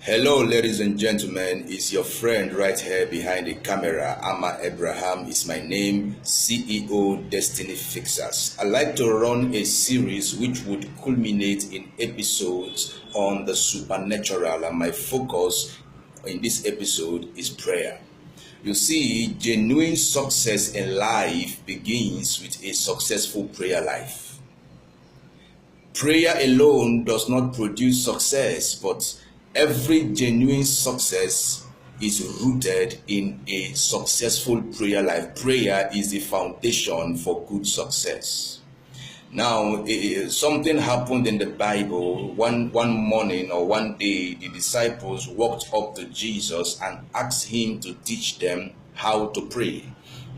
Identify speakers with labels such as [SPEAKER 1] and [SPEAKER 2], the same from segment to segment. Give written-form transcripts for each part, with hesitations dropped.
[SPEAKER 1] Hello, ladies and gentlemen. It's your friend right here behind the camera. Amma Abraham is my name, CEO Destiny Fixers. I like to run a series which would culminate in episodes on the supernatural, and my focus in this episode is prayer. You see, genuine success in life begins with a successful prayer life. Prayer alone does not produce success, but every genuine success is rooted in a successful prayer life. Prayer is the foundation for good success. Now, something happened in the Bible. One morning or one day, the disciples walked up to Jesus and asked him to teach them how to pray.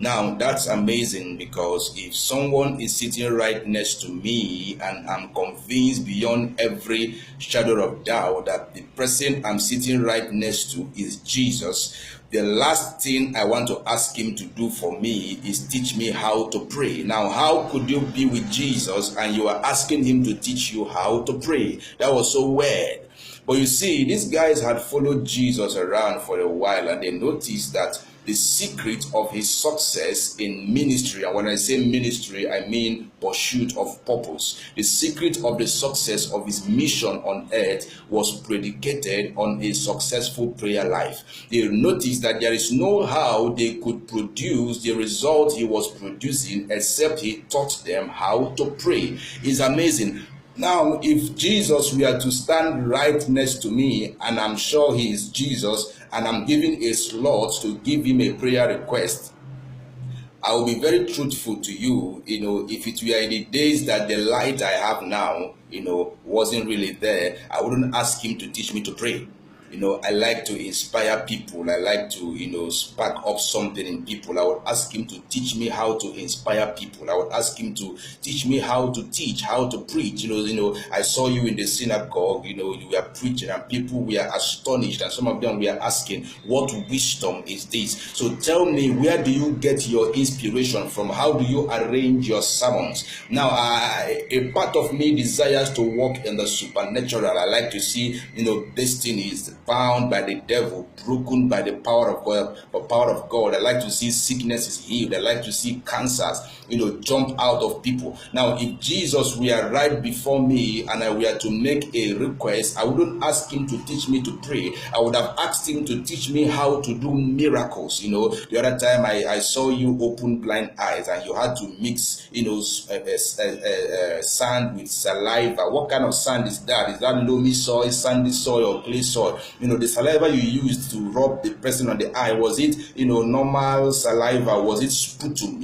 [SPEAKER 1] Now, that's amazing, because if someone is sitting right next to me and I'm convinced beyond every shadow of doubt that the person I'm sitting right next to is Jesus, the last thing I want to ask him to do for me is teach me how to pray. Now, how could you be with Jesus and you are asking him to teach you how to pray? That was so weird. But you see, these guys had followed Jesus around for a while, and they noticed that the secret of his success in ministry, and when I say ministry, I mean pursuit of purpose. The secret of the success of his mission on earth was predicated on a successful prayer life. They noticed that there is no how they could produce the result he was producing except he taught them how to pray. It's amazing. Now, if Jesus were to stand right next to me, and I'm sure he is Jesus, and I'm giving a slot to give him a prayer request, I will be very truthful to you. If it were in the days that the light I have now, wasn't really there, I wouldn't ask him to teach me to pray. I like to inspire people. I like to, spark up something in people. I would ask him to teach me how to inspire people. I would ask him to teach me how to teach, how to preach. I saw you in the synagogue, you were preaching and people were astonished, and some of them were asking, what wisdom is this? So tell me, where do you get your inspiration from? How do you arrange your sermons? Now, a part of me desires to walk in the supernatural. I like to see, destinies bound by the devil, broken by the power of God. I like to see sicknesses healed. I like to see cancers, jump out of people. Now, if Jesus were right before me and I were to make a request, I wouldn't ask him to teach me to pray. I would have asked him to teach me how to do miracles. The other time I saw you open blind eyes and you had to mix, sand with saliva. What kind of sand is that? Is that loamy soil, sandy soil, or clay soil? The saliva you used to rub the person on the eye, was it, normal saliva? Was it sputum?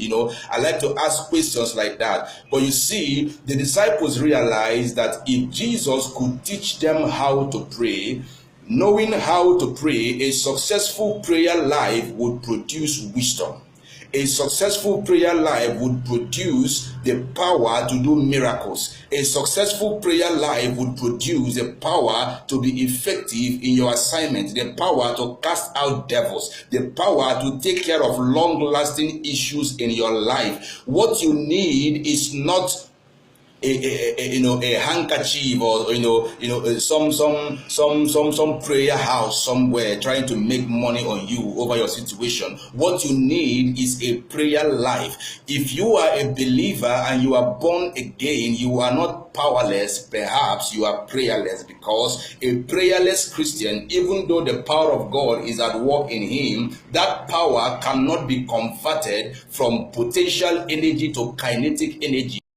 [SPEAKER 1] I like to ask questions like that. But you see, the disciples realized that if Jesus could teach them how to pray, knowing how to pray, a successful prayer life would produce wisdom. A successful prayer life would produce the power to do miracles. A successful prayer life would produce the power to be effective in your assignment, the power to cast out devils, the power to take care of long-lasting issues in your life. What you need is not a handkerchief, or some prayer house somewhere trying to make money on you over your situation. What you need is a prayer life. If you are a believer and you are born again, you are not powerless. Perhaps you are prayerless, because a prayerless Christian, even though the power of God is at work in him, that power cannot be converted from potential energy to kinetic energy.